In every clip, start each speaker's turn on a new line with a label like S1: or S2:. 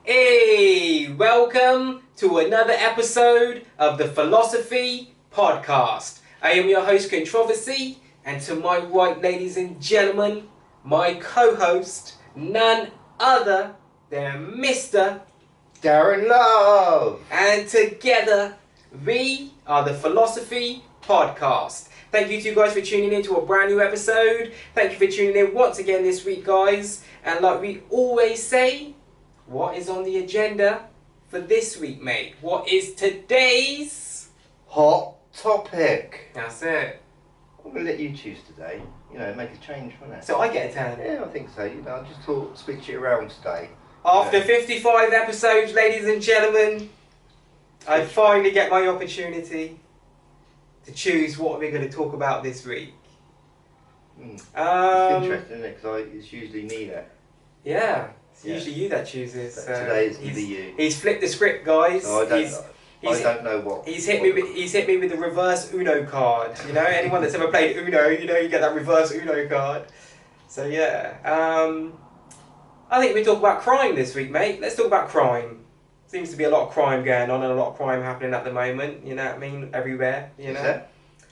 S1: Hey, welcome to another episode of the Philosophy Podcast. I am your host, Controversy, and to my right, ladies and gentlemen, my co-host, none other than Mr.
S2: Darren Love!
S1: And together, we are the Philosophy Podcast. Thank you to you guys for tuning in to a brand new episode. Thank you for tuning in once again this week, guys. And like we always say, what is on the agenda for this week, mate? What is today's
S2: hot topic?
S1: That's it.
S2: I'm going to let you choose today. You know, make a change from that.
S1: So I get a turn.
S2: Yeah, I think so. You know, I just thought switch it around today.
S1: After 55 episodes, ladies and gentlemen, I finally get my opportunity to choose what we're going to talk about this week.
S2: It's interesting, isn't it? Because it's usually me that.
S1: Yeah. It's usually you that chooses.
S2: Today it's going to be you.
S1: He's flipped the script, guys.
S2: No, I don't know what.
S1: He's hit me with the reverse Uno card. You know, anyone that's ever played Uno, you know, you get that reverse Uno card. So yeah, I think we talk about crime this week, mate. Let's talk about crime. Seems to be a lot of crime going on and a lot of crime happening at the moment. You know what I mean? Everywhere. You know.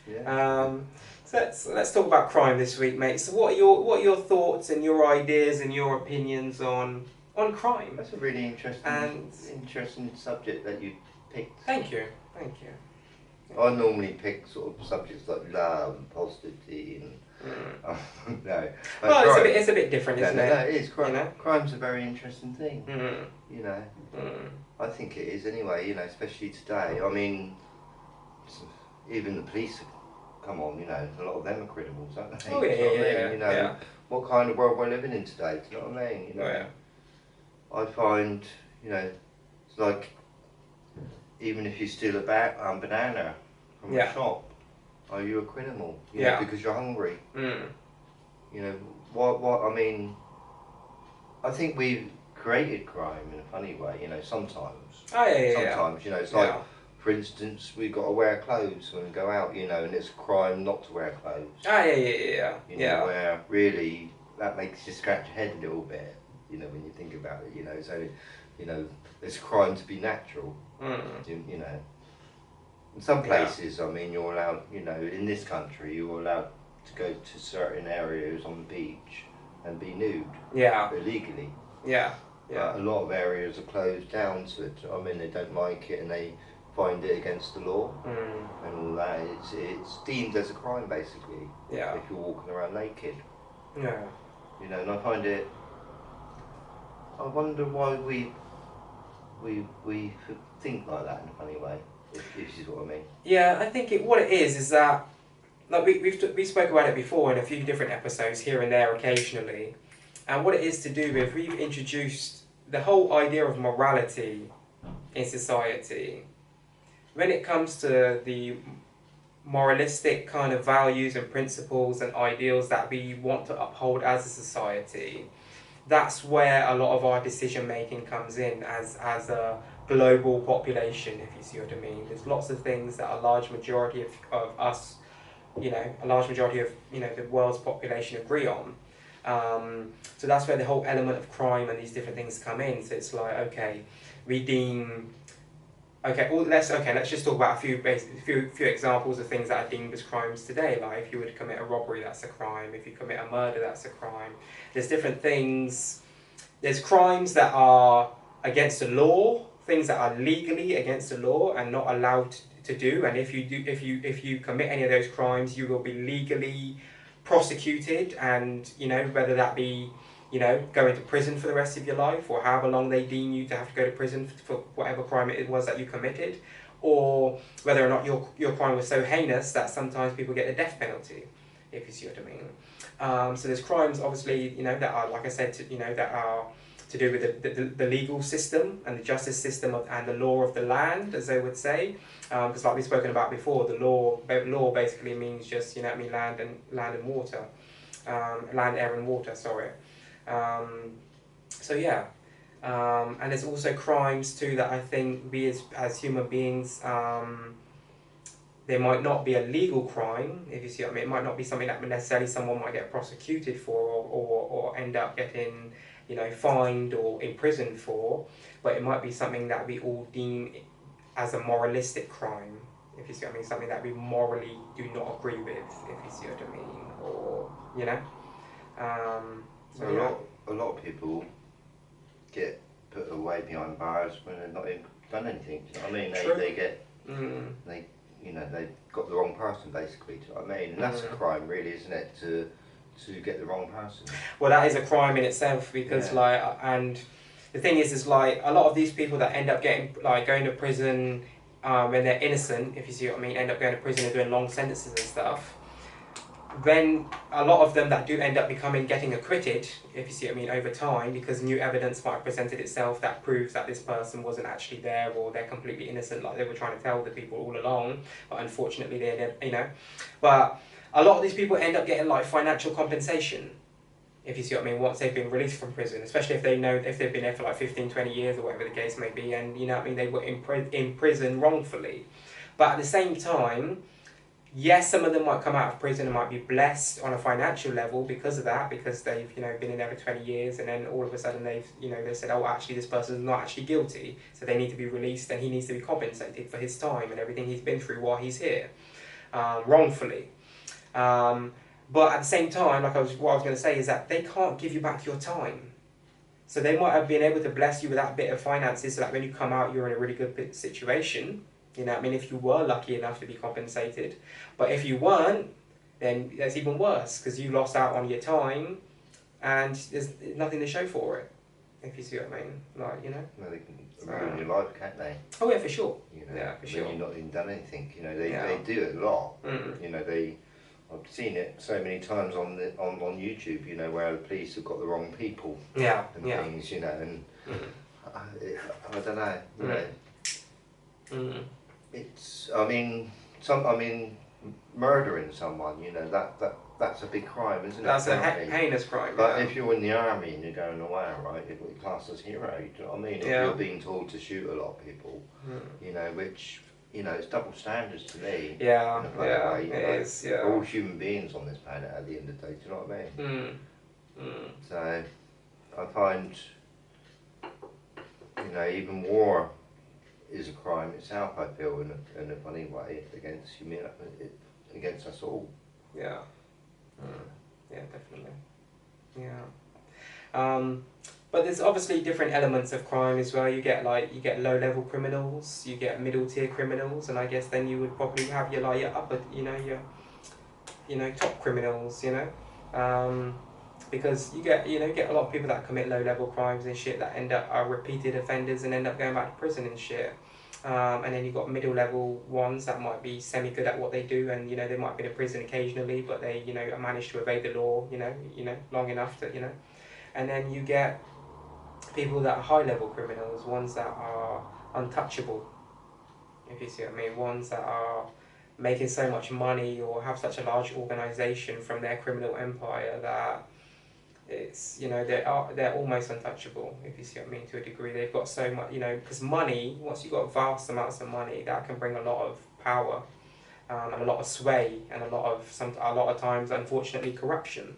S2: Yeah.
S1: So let's talk about crime this week, mate. So what are your thoughts and your ideas and your opinions on crime?
S2: That's a really interesting subject that you picked.
S1: Thank you.
S2: I normally pick sort of subjects like love and positivity and no.
S1: Well, it's a bit different, isn't it?
S2: No, it is.
S1: You know?
S2: Crime's a very interesting thing. You know, I think it is anyway. You know, especially today. I mean, even the police. Come on, you know, a lot of them are criminals, aren't they?
S1: Oh yeah.
S2: You know, what kind of world we're living in today? Do you know what I mean? You know, I find, you know, it's like even if you steal a banana from a shop, are you a criminal? You know, because you're hungry. You know, what? I mean, I think we've created crime in a funny way. You know, sometimes. Sometimes, you know, it's like. For instance, we've got to wear clothes when we go out, you know, and it's a crime not to wear clothes. You know, where really that makes you scratch your head a little bit, you know, when you think about it, you know. So, you know, it's a crime to be natural, you know. In some places, I mean, you're allowed, you know, in this country, you're allowed to go to certain areas on the beach and be nude. Illegally. But a lot of areas are closed down to it. I mean, they don't like it and they find it against the law and all that. It's deemed as a crime basically. If you're walking around naked. You know, and I find it. I wonder why we think like that in a funny way. If you see what I mean. Yeah,
S1: I think what it is that like we spoke about it before in a few different episodes here and there occasionally, and what it is to do with we've introduced the whole idea of morality in society. When it comes to the moralistic kind of values and principles and ideals that we want to uphold as a society, that's where a lot of our decision making comes in as a global population, if you see what I mean. There's lots of things that a large majority of us, you know, a large majority of, you know, the world's population agree on. So that's where the whole element of crime and these different things come in. So it's like, okay, we deem... let's just talk about a few examples of things that are deemed as crimes today. Like if you were to commit a robbery, that's a crime. If you commit a murder, that's a crime. There's different things. There's crimes that are against the law, things that are legally against the law and not allowed to do. And if you commit any of those crimes, you will be legally prosecuted, and you know, whether that be, you know, going to prison for the rest of your life, or however long they deem you to have to go to prison for whatever crime it was that you committed, or whether or not your crime was so heinous that sometimes people get the death penalty, if you see what I mean. So there's crimes, obviously, you know, that are, like I said, that are to do with the legal system and the justice system and the law of the land, as they would say. Because like we've spoken about before, the law basically means just, you know what I mean, land and water, land, air and water, sorry. And there's also crimes too that I think we as human beings, there might not be a legal crime, if you see what I mean. It might not be something that necessarily someone might get prosecuted for or end up getting, you know, fined or imprisoned for, but it might be something that we all deem as a moralistic crime, if you see what I mean, something that we morally do not agree with, if you see what I mean, or, you know.
S2: So a lot of people get put away behind bars when they've not even done anything. Do you know what I mean? They get they they've got the wrong person basically. Do you know what I mean? And that's a crime, really, isn't it? To get the wrong person.
S1: Well, that is a crime in itself, because and the thing is like a lot of these people that end up getting going to prison when they're innocent, if you see what I mean, end up going to prison and doing long sentences and stuff. Then a lot of them that do end up getting acquitted, if you see what I mean, over time, because new evidence might have presented itself that proves that this person wasn't actually there, or they're completely innocent, like they were trying to tell the people all along, but unfortunately they, you know. But a lot of these people end up getting like financial compensation, if you see what I mean, once they've been released from prison, especially if they know, if they've been there for like 15, 20 years or whatever the case may be, and you know what I mean, they were in prison wrongfully. But at the same time, yes, some of them might come out of prison and might be blessed on a financial level because of that, because they've, you know, been in there for 20 years, and then all of a sudden they've, you know, they said, oh, actually this person's not actually guilty, so they need to be released, and he needs to be compensated for his time and everything he's been through while he's here, wrongfully. But at the same time, what I was going to say is that they can't give you back your time. So they might have been able to bless you with that bit of finances so that when you come out, you're in a really good situation. You know what I mean? If you were lucky enough to be compensated. But if you weren't, then that's even worse, because you lost out on your time and there's nothing to show for it, if you see what I mean. Like, you know?
S2: Well, they can ruin your life, can't they?
S1: Oh yeah, for sure.
S2: You know,
S1: yeah, for sure.
S2: When you've not even done anything. You know, they do it a lot. You know, I've seen it so many times on YouTube, you know, where the police have got the wrong people and things, you know, and I don't know, you know. It's, I mean, murdering someone, you know, that's a big crime, isn't it?
S1: That's a heinous crime.
S2: But if you're in the army and you're going away, right, you're classed as hero, do you know what I mean? If you're being told to shoot a lot of people, you know, which, you know, it's double standards to me.
S1: Yeah,
S2: way,
S1: it is, yeah.
S2: We're all human beings on this planet at the end of the day, do you know what I mean? So, I find, you know, even war is a crime itself, I feel, in a funny way, against humanity, against us all.
S1: Yeah. Yeah, definitely. Yeah. But there's obviously different elements of crime as well. You get low-level criminals, you get middle-tier criminals, and I guess then you would probably have your upper, your top criminals, you know, because you get a lot of people that commit low-level crimes and shit that end up are repeated offenders and end up going back to prison and shit. And then you've got middle-level ones that might be semi-good at what they do, and you know they might be in prison occasionally, but they manage to evade the law, you know, long enough to, you know. And then you get people that are high-level criminals, ones that are untouchable, if you see what I mean, ones that are making so much money or have such a large organisation from their criminal empire that it's, you know, they're almost untouchable, if you see what I mean, to a degree. They've got so much, you know, because money, once you've got vast amounts of money, that can bring a lot of power and a lot of sway and a lot of times, unfortunately, corruption.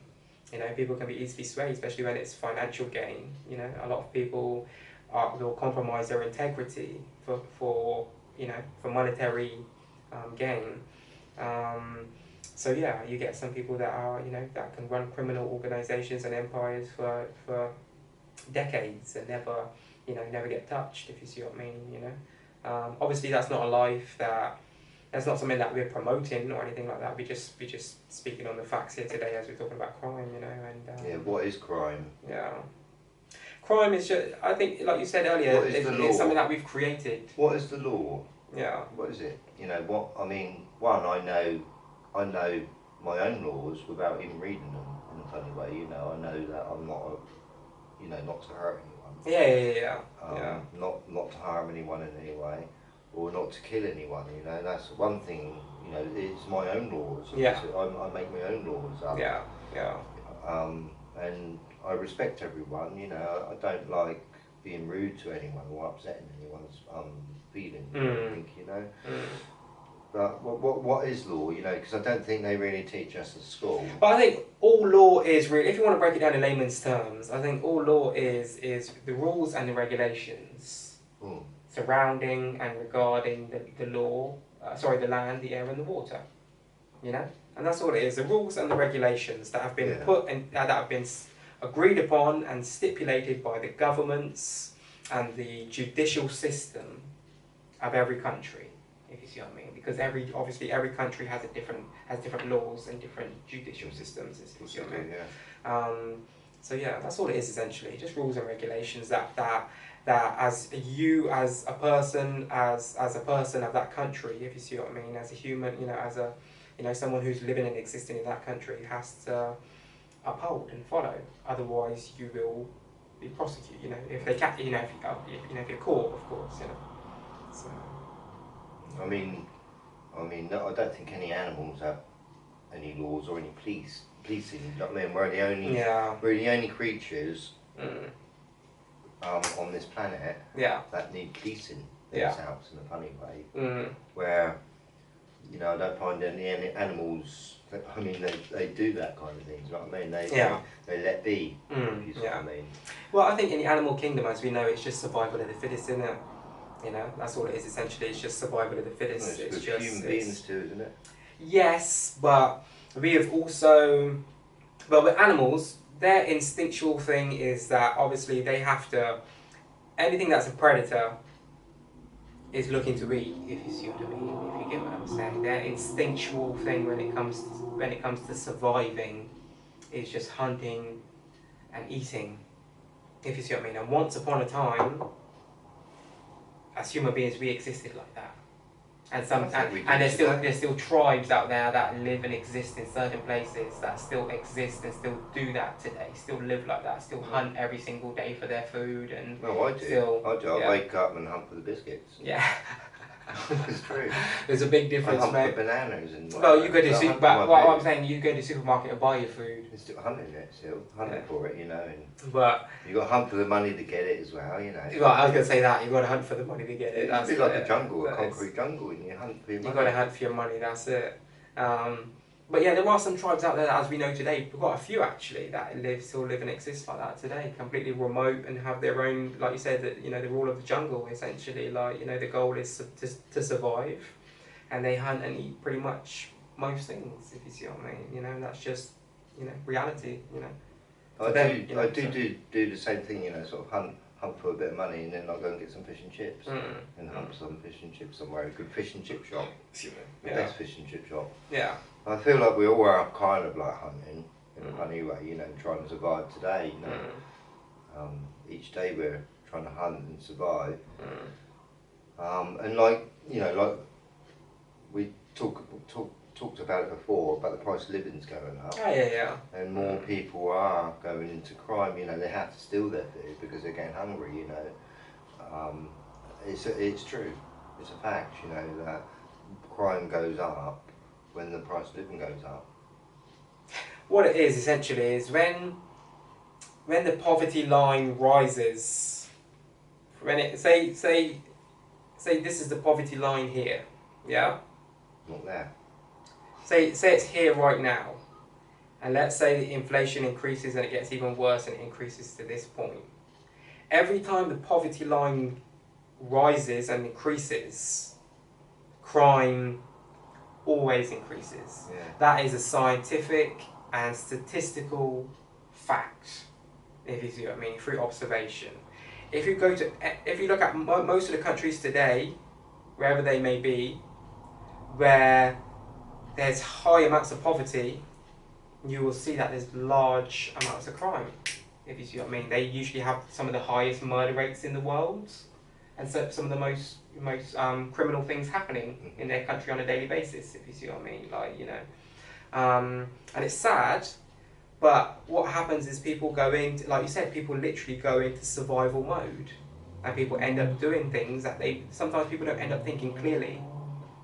S1: You know, people can be easily swayed, especially when it's financial gain. You know, a lot of people will compromise their integrity for monetary gain. So yeah, you get some people that are, you know, that can run criminal organisations and empires for decades and never get touched, if you see what I mean. You know, obviously that's not a life that's not something that we're promoting or anything like that. We're just speaking on the facts here today as we're talking about crime, you know. And
S2: yeah, what is crime?
S1: Yeah, crime is just, I think, like you said earlier, it's something that we've created.
S2: What is the law?
S1: Yeah.
S2: What is it? You know, what I mean. One, I know my own laws without even reading them in a funny way. You know, I know that I'm not not to hurt anyone.
S1: Yeah.
S2: Not to harm anyone in any way, or not to kill anyone. You know, that's one thing. You know, it's my own laws.
S1: Yeah.
S2: I make my own laws up.
S1: Yeah.
S2: And I respect everyone. You know, I don't like being rude to anyone or upsetting anyone's feelings. I think, you know. But what is law? You know, because I don't think they really teach us at school.
S1: But I think all law is really, if you want to break it down in layman's terms, I think all law is the rules and the regulations surrounding and regarding the law, the land, the air and the water, you know? And that's all it is, the rules and the regulations that have been put in, that have been agreed upon and stipulated by the governments and the judicial system of every country, if you see what I mean. Because obviously every country has different laws and different judicial systems, if you see what I mean. So yeah, that's all it is essentially, just rules and regulations that as you as a person of that country, if you see what I mean, as a human, you know, as a someone who's living and existing in that country has to uphold and follow. Otherwise, you will be prosecuted. You know, if they catch, if you're caught, of course, you know. So.
S2: I mean, no, I don't think any animals have any laws or any policing. You know what I mean? We're the only creatures on this planet that need policing themselves in a funny way. Where, you know, I don't find any animals. I mean, they do that kind of thing. You know what I mean? They let be. You know what I mean?
S1: Well, I think in the animal kingdom, as we know, it's just survival of the fittest, isn't it? You know, that's all it is essentially. It's just survival of the fittest.
S2: It's just human beings too, isn't it?
S1: Yes, but we have also, but with animals, their instinctual thing is that obviously they have to. Anything that's a predator is looking to eat. If you see what I mean, if you get what I'm saying, their instinctual thing when it comes to surviving is just hunting and eating. If you see what I mean, and once upon a time, as human beings, we existed like that, and there's still tribes out there that live and exist in certain places that still exist and still do that today, still live like that, still hunt every single day for their food and.
S2: Well, I do. I wake up and hunt for the biscuits.
S1: Yeah.
S2: It's true.
S1: There's a big difference,
S2: I hunt
S1: mate.
S2: for bananas and.
S1: Well, you go to but what I'm saying, you go to the supermarket and buy your food.
S2: You're still hunting it, hunting for it, you know.
S1: But
S2: you got to hunt for the money to get it as well, you know.
S1: Well, I was going to say that you got to hunt for the money to get it.
S2: It's a bit like a jungle, a concrete jungle, and you hunt for your money.
S1: You got to hunt for your money. That's it. But yeah, there are some tribes out there that, as we know today, we've got a few actually that still live and exist like that today, completely remote and have their own, like you said, that the rule of the jungle essentially. Like the goal is to survive, and they hunt and eat pretty much most things. If you see what I mean, and that's just reality.
S2: I do the same thing. Sort of hunt for a bit of money, and then I'll go and get some fish and chips, and hunt for some fish and chips somewhere. A good fish and chip shop, the best fish and chip shop.
S1: Yeah.
S2: I feel like we all are kind of like hunting in a funny way, trying to survive today. Each day we're trying to hunt and survive. And like we talked about it before about the price of living's going up.
S1: Oh yeah.
S2: And more people are going into crime. They have to steal their food because they're getting hungry. It's true. It's a fact. That crime goes up when the price of living goes up.
S1: What it is essentially is when the poverty line rises, when it say this is the poverty line here, yeah?
S2: Not there.
S1: Say it's here right now, and let's say the inflation increases and it gets even worse and it increases to this point. Every time the poverty line rises and increases, crime always increases.
S2: Yeah.
S1: That is a scientific and statistical fact, if you see what I mean, through observation. If you look at most of the countries today, wherever they may be, where there's high amounts of poverty, you will see that there's large amounts of crime, if you see what I mean. They usually have some of the highest murder rates in the world, and so some of the most criminal things happening in their country on a daily basis, if you see what I mean. And it's sad, but what happens is people go into, like you said, people literally go into survival mode, and people end up doing things that sometimes people don't end up thinking clearly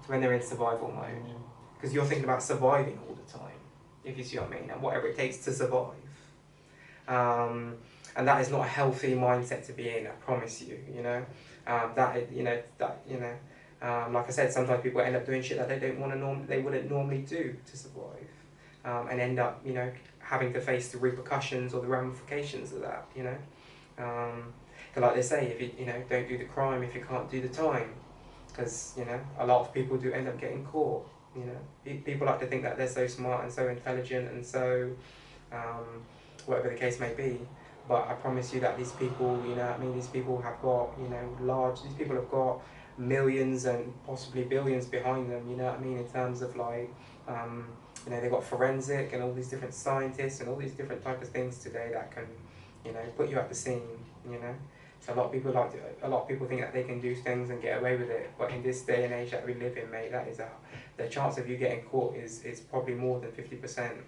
S1: when they're in survival mode, because you're thinking about surviving all the time, if you see what I mean, and whatever it takes to survive. And that is not a healthy mindset to be in, I promise you. Like I said, sometimes people end up doing shit that they wouldn't normally do to survive, and end up, you know, having to face the repercussions or the ramifications of that. You know, like they say, if you know, don't do the crime if you can't do the time, because you know, a lot of people do end up getting caught. You know, people like to think that they're so smart and so intelligent and so whatever the case may be. But I promise you that these people, you know what I mean, these people have got, you know, these people have got millions and possibly billions behind them, you know what I mean, in terms of like, you know, they've got forensic and all these different scientists and all these different type of things today that can, you know, put you at the scene, you know. So a lot of people think that they can do things and get away with it, but in this day and age that we live in, mate, the chance of you getting caught is probably more than 50%.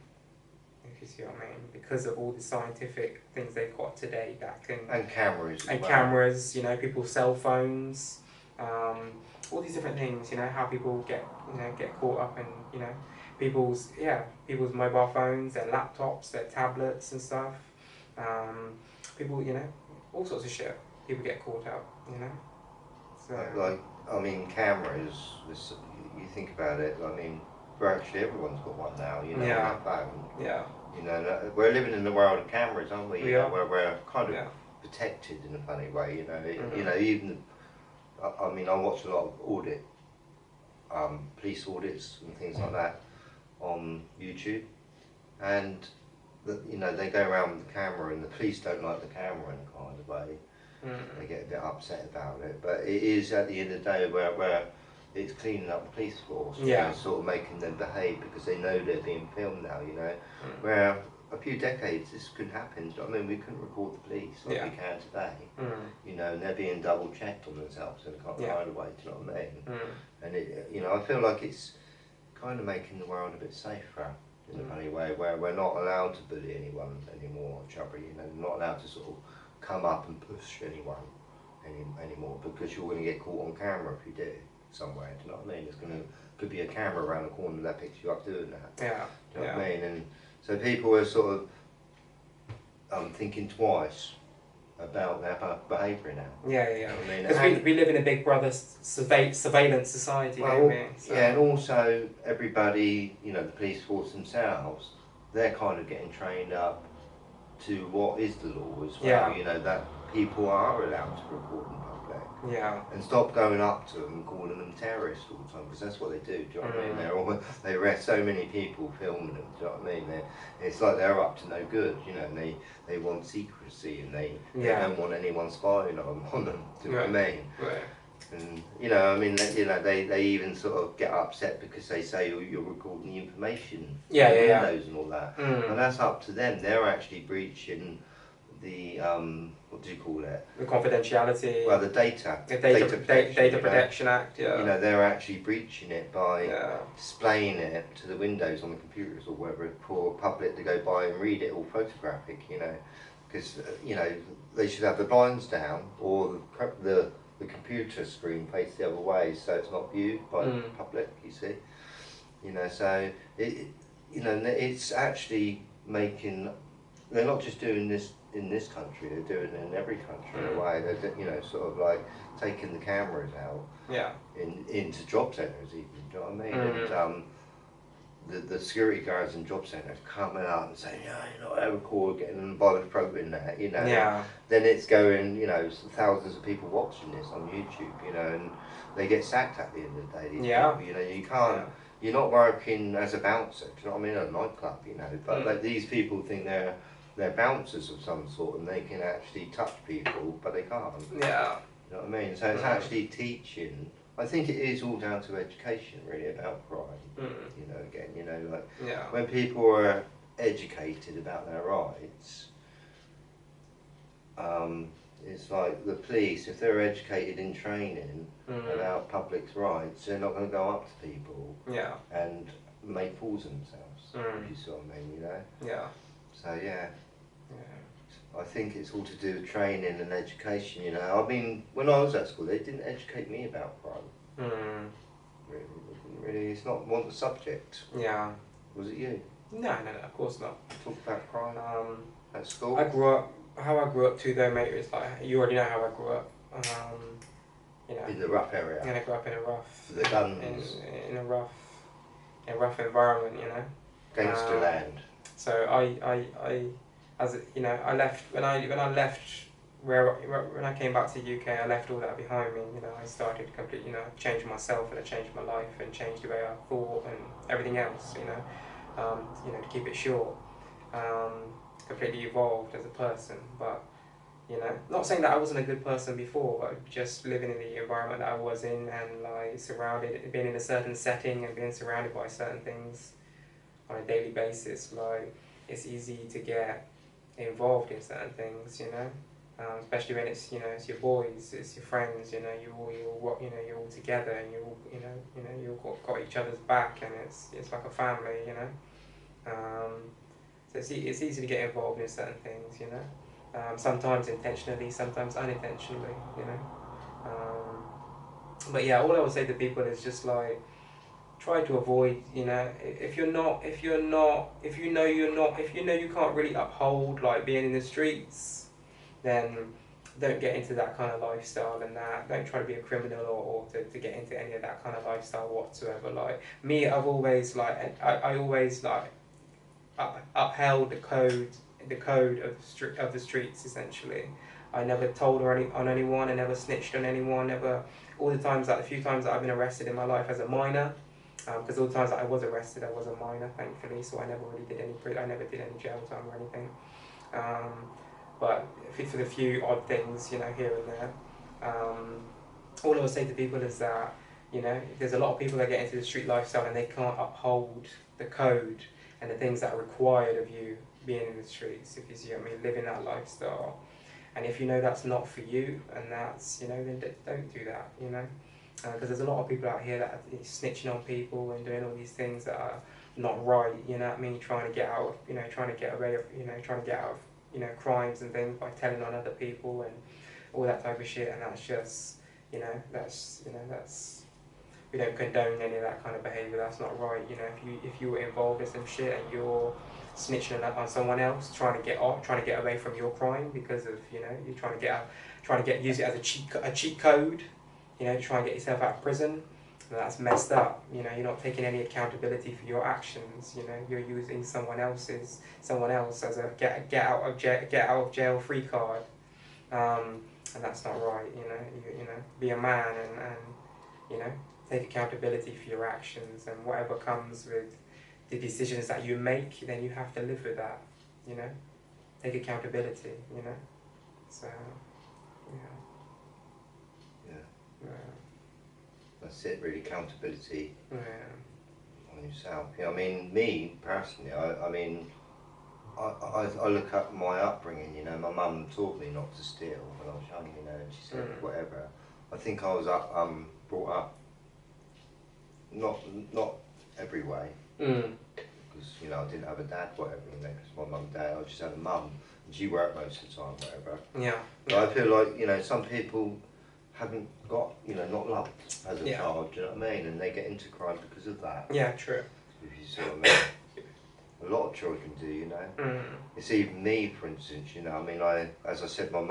S1: If you see what I mean, because of all the scientific things they've got today that can cameras, you know, people's cell phones, all these different things, you know, how people get caught up in, you know, people's mobile phones, their laptops, their tablets and stuff. People, you know, all sorts of shit. People get caught out, you know. So
S2: like, I mean, cameras. You think about it. I mean, virtually everyone's got one now. You know, on their phone.
S1: Yeah.
S2: You know, we're living in the world of cameras, aren't we? Where we're kind of protected in a funny way. You know, you know, even. I mean, I watch a lot of audit, police audits and things like that on YouTube, and you know, they go around with the camera, and the police don't like the camera in a kind of way. They get a bit upset about it, but it is at the end of the day where it's cleaning up the police force, you know, sort of making them behave because they know they're being filmed now, you know. Where a few decades this couldn't happen. I mean, we couldn't record the police like we can today, you know, and they're being double checked on themselves in a kind of way. Do you know what I mean? And it, you know, I feel like it's kind of making the world a bit safer in a funny way, where we're not allowed to bully anyone anymore, chubby, you know, not allowed to sort of come up and push anyone anymore, because you're going to get caught on camera if you do somewhere. Do you know what I mean? Could be a camera around the corner that picks you up doing that. Do you know what I mean? And so people are sort of thinking twice about their behaviour now.
S1: Yeah. Because we live in a Big Brother surveillance society, don't we? So.
S2: Yeah, and also everybody, you know, the police force themselves, they're kind of getting trained up to what is the law as well. You know, that people are allowed to record in public. And stop going up to them and calling them terrorists all the time, because that's what they do. Do you know what I mean? They arrest so many people filming them. Do you know what I mean? It's like they're up to no good. You know, and they want secrecy, and they don't want anyone spying on them. Do you know what I mean? And you know, I mean, you know, they even sort of get upset because they say you're recording the information, windows and all that. And that's up to them. They're actually breaching the what do you call it?
S1: The confidentiality.
S2: Well, the data
S1: Protection Act.
S2: You know, they're actually breaching it by displaying it to the windows on the computers or wherever for public to go by and read it, all photographic. You know, because you know, they should have the blinds down or the computer screen faced the other way, so it's not viewed by the public. You see, you know, so you know, it's actually making. They're not just doing this in this country; they're doing it in every country in a way. They're, you know, sort of like taking the cameras out, into job centres, even. Do you know what I mean? And the security guards in job centres coming out and saying, "Yeah, you know, I record getting them by the throat in there," you know. Then it's going, you know, thousands of people watching this on YouTube, you know, and they get sacked at the end of the day. These people, you know, you can't. You're not working as a bouncer. Do you know what I mean? At a nightclub, you know. But like these people think they're bouncers of some sort, and they can actually touch people, but they can't. You know what I mean? So it's actually teaching. I think it is all down to education, really, about crime. You know, again, you know, like when people are educated about their rights, it's like the police, if they're educated in training about public's rights, they're not going to go up to people and make fools of themselves, if you see what I mean, you know? So, I think it's all to do with training and education, you know. I mean, when I was at school, they didn't educate me about crime. Really, it's not one the subject. Was it you?
S1: No, of course not.
S2: Talk about crime at school?
S1: How I grew up too though, mate, is like, you already know how I grew up. you know.
S2: In the rough area.
S1: And I grew up in a rough.
S2: The guns.
S1: In a rough environment, you know.
S2: Gangster land.
S1: So I as you know, I left when I left when I came back to the UK, I left all that behind me. You know, I started completely, you know, changed myself and I changed my life and changed the way I thought and everything else. You know, to keep it short, completely evolved as a person. But you know, not saying that I wasn't a good person before, but just living in the environment that I was in and like being in a certain setting and being surrounded by certain things on a daily basis, like it's easy to get involved in certain things, you know, especially when it's, you know, it's your boys, it's your friends, you know, you're all together and you all got each other's back and it's like a family, you know. So it's easy to get involved in certain things, you know, sometimes intentionally, sometimes unintentionally, you know. But yeah, all I would say to people is just like, try to avoid, you know, if you know you can't really uphold like being in the streets, then don't get into that kind of lifestyle and that. Don't try to be a criminal or to get into any of that kind of lifestyle whatsoever. Like me, I've always like, I always like upheld the code of the streets essentially. I never told on anyone, I never snitched on anyone, never. All the times, like the few times that I've been arrested in my life as a minor, because all the times that I was arrested, I was a minor, thankfully, so I never really did I never did any jail time or anything. But for the few odd things, you know, here and there, all I would say to people is that, you know, there's a lot of people that get into the street lifestyle and they can't uphold the code and the things that are required of you being in the streets, if you see what I mean, living that lifestyle. And if you know that's not for you, and that's, you know, then don't do that, you know. Because there's a lot of people out here that are snitching on people and doing all these things that are not right, you know what I mean, trying to get out of, you know, trying to get away of, you know, trying to get out of, you know, crimes and things by telling on other people and all that type of shit, and that's just, you know, that's, we don't condone any of that kind of behaviour, that's not right, you know, if you were involved in some shit and you're snitching on someone else, trying to get away from your crime because of, you know, you're trying to use it as a cheat code, you know, to try and get yourself out of prison. And that's messed up. You know, you're not taking any accountability for your actions. You know, you're using someone else as a get out of jail free card, and that's not right. You know, be a man and you know, take accountability for your actions, and whatever comes with the decisions that you make, then you have to live with that. You know, take accountability. You know, so yeah.
S2: That's it, really, accountability on yourself. Yeah, I mean, me personally, I mean, I look at my upbringing. You know, my mum taught me not to steal when I was young. You know, and she said whatever. I think I was brought up not every way, because you know I didn't have a dad, whatever. You know, because my mum and dad, I just had a mum, and she worked most of the time, whatever.
S1: Yeah.
S2: But I feel like, you know, some people haven't got, you know, not loved as a child, do you know what I mean? And they get into crime because of that.
S1: Yeah, true.
S2: If you see what I mean. A lot of children do, you know. It's even me, for instance, you know, I mean, as I said, my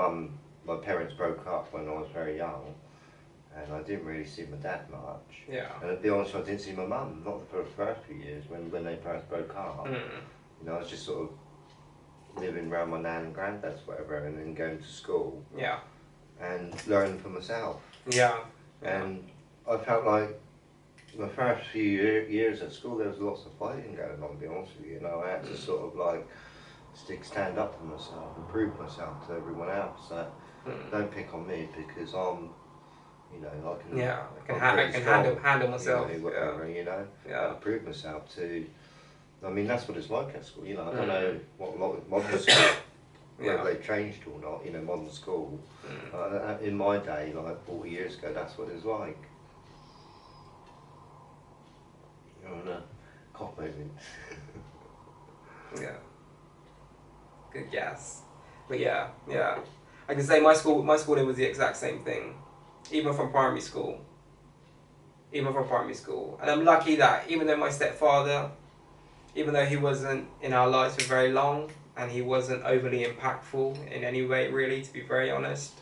S2: parents broke up when I was very young, and I didn't really see my dad much.
S1: Yeah.
S2: And to be honest, I didn't see my mum, not for the first few years, when they first broke up. You know, I was just sort of living around my nan and granddad's, whatever, and then going to school.
S1: Yeah.
S2: And learning for myself.
S1: Yeah.
S2: And I felt like the first few years at school, there was lots of fighting going on, to be honest with you. You know, I had to sort of like stand up for myself and prove myself to everyone else that don't pick on me because I'm, you know, I can
S1: handle myself.
S2: You know, whatever, you know. I prove myself to. I mean, that's what it's like at school. You know, I don't know what modern school. Whether they've changed or not, you know, modern school. In my day, like 40 years ago, that's what it was like. You're on a cough moment.
S1: Yeah. Good guess. But yeah. I can say my schooling was the exact same thing, even from primary school. And I'm lucky that even though my stepfather, even though he wasn't in our lives for very long, and he wasn't overly impactful in any way, really, to be very honest.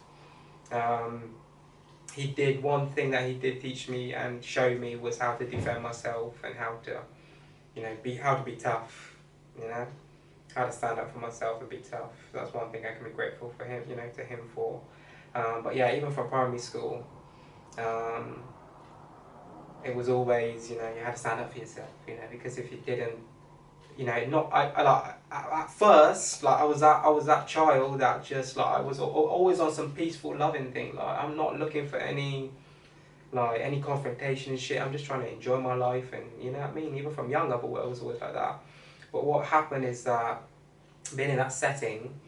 S1: one thing that he did teach me and show me was how to defend myself and how to, how to be tough, how to stand up for myself and be tough. That's one thing I can be grateful for him, to him for. But yeah, even from primary school, it was always, you had to stand up for yourself, because if you didn't, at first, I was that child that just, I was always on some peaceful, loving thing. I'm not looking for any confrontation and shit. I'm just trying to enjoy my life, and you know what I mean? Even from young, I was always like that. But what happened is that, being in that setting,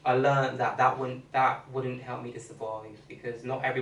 S1: I learned that wouldn't help me to survive, because not every